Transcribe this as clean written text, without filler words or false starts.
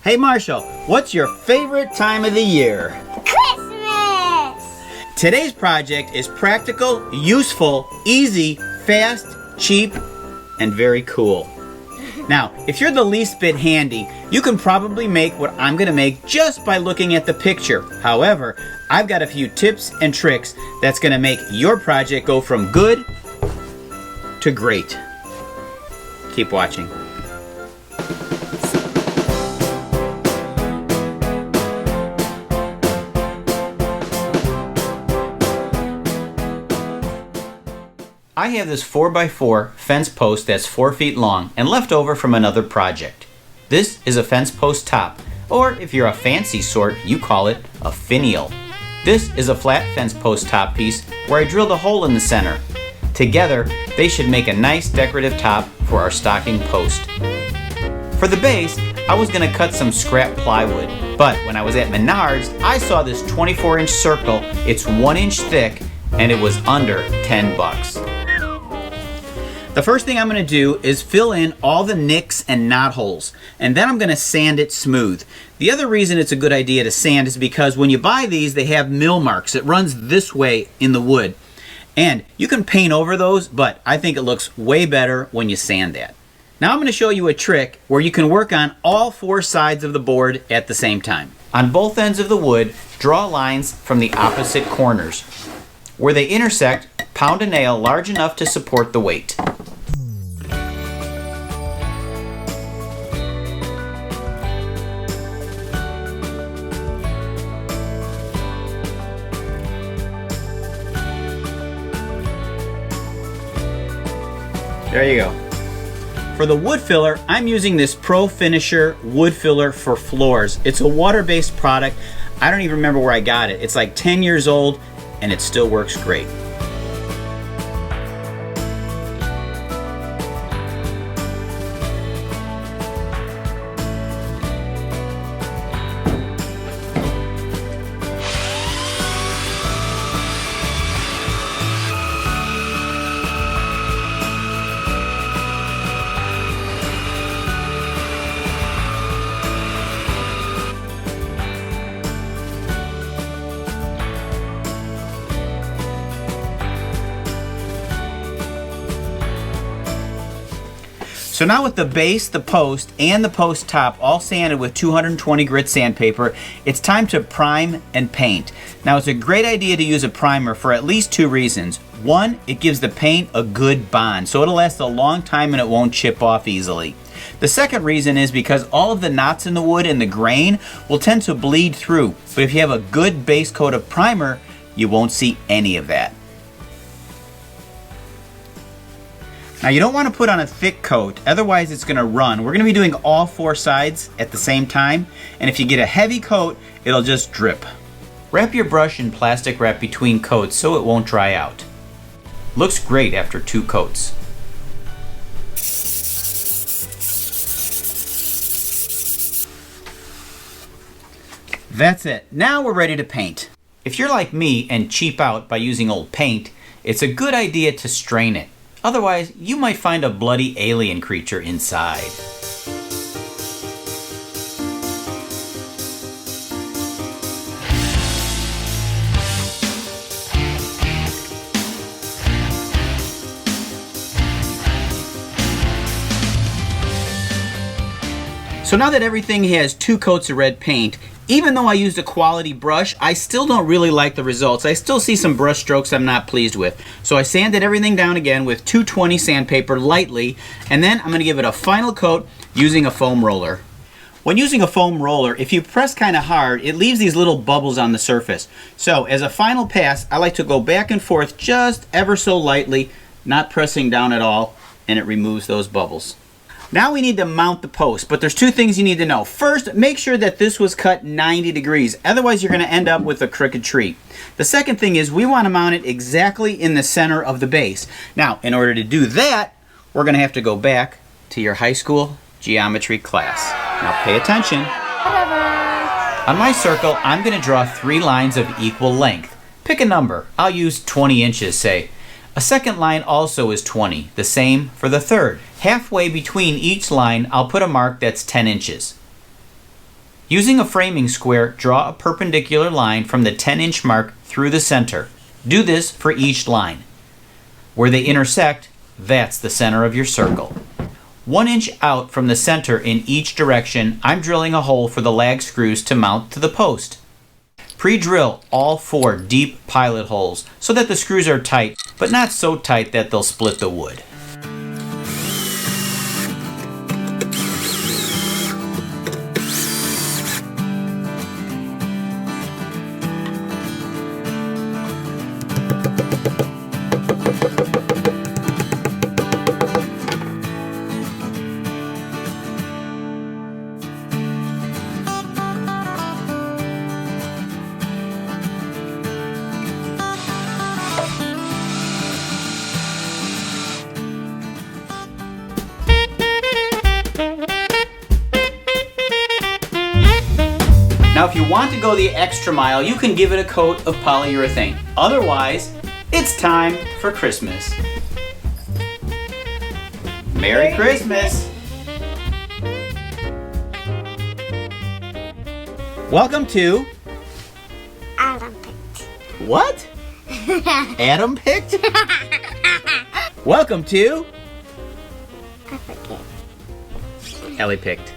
Hey Marshall, what's your favorite time of the year? Christmas! Today's project is practical, useful, easy, fast, cheap, and very cool. Now, if you're the least bit handy, you can probably make what I'm going to make just by looking at the picture. However, I've got a few tips and tricks that's going to make your project go from good to great. Keep watching. I have this 4x4 fence post that's 4 feet long and left over from another project. This is a fence post top, or if you're a fancy sort, you call it a finial. This is a flat fence post top piece where I drilled a hole in the center. Together, they should make a nice decorative top for our stocking post. For the base, I was going to cut some scrap plywood, but when I was at Menards, I saw this 24-inch circle. It's 1 inch thick, and it was under 10 bucks. The first thing I'm going to do is fill in all the nicks and knot holes, and then I'm going to sand it smooth. The other reason it's a good idea to sand is because when you buy these, they have mill marks. It runs this way in the wood, and you can paint over those, but I think it looks way better when you sand that. Now I'm going to show you a trick where you can work on all 4 sides of the board at the same time. On both ends of the wood, draw lines from the opposite corners. Where they intersect, pound a nail large enough to support the weight. There you go. For the wood filler, I'm using this Pro Finisher wood filler for floors. It's a water-based product. I don't even remember where I got it. It's like 10 years old and it still works great. So now with the base, the post, and the post top all sanded with 220 grit sandpaper, it's time to prime and paint. Now it's a great idea to use a primer for at least 2 reasons. One, it gives the paint a good bond, so it'll last a long time and it won't chip off easily. The second reason is because all of the knots in the wood and the grain will tend to bleed through, but if you have a good base coat of primer, you won't see any of that. Now you don't want to put on a thick coat, otherwise it's going to run. We're going to be doing all 4 sides at the same time, and if you get a heavy coat, it'll just drip. Wrap your brush in plastic wrap between coats so it won't dry out. Looks great after 2 coats. That's it. Now we're ready to paint. If you're like me and cheap out by using old paint, it's a good idea to strain it. Otherwise, you might find a bloody alien creature inside. So now that everything has 2 coats of red paint, even though I used a quality brush, I still don't really like the results. I still see some brush strokes I'm not pleased with. So I sanded everything down again with 220 sandpaper lightly, and then I'm going to give it a final coat using a foam roller. When using a foam roller, if you press kind of hard, it leaves these little bubbles on the surface. So as a final pass, I like to go back and forth just ever so lightly, not pressing down at all, and it removes those bubbles. Now we need to mount the post, but there's 2 things you need to know. First, make sure that this was cut 90 degrees. Otherwise, you're going to end up with a crooked tree. The second thing is we want to mount it exactly in the center of the base. Now, in order to do that, we're going to have to go back to your high school geometry class. Now pay attention. On my circle, I'm going to draw 3 lines of equal length. Pick a number. I'll use 20 inches, say. A second line also is 20, the same for the third. Halfway between each line, I'll put a mark that's 10 inches. Using a framing square, draw a perpendicular line from the 10-inch mark through the center. Do this for each line. Where they intersect, that's the center of your circle. 1 inch out from the center in each direction, I'm drilling a hole for the lag screws to mount to the post. Pre-drill all 4 deep pilot holes so that the screws are tight, but not so tight that they'll split the wood. Now if you want to go the extra mile, you can give it a coat of polyurethane. Otherwise, it's time for Christmas. Merry Christmas! Welcome to... Adam picked. What? Adam picked? Welcome to... I forget. Ellie picked.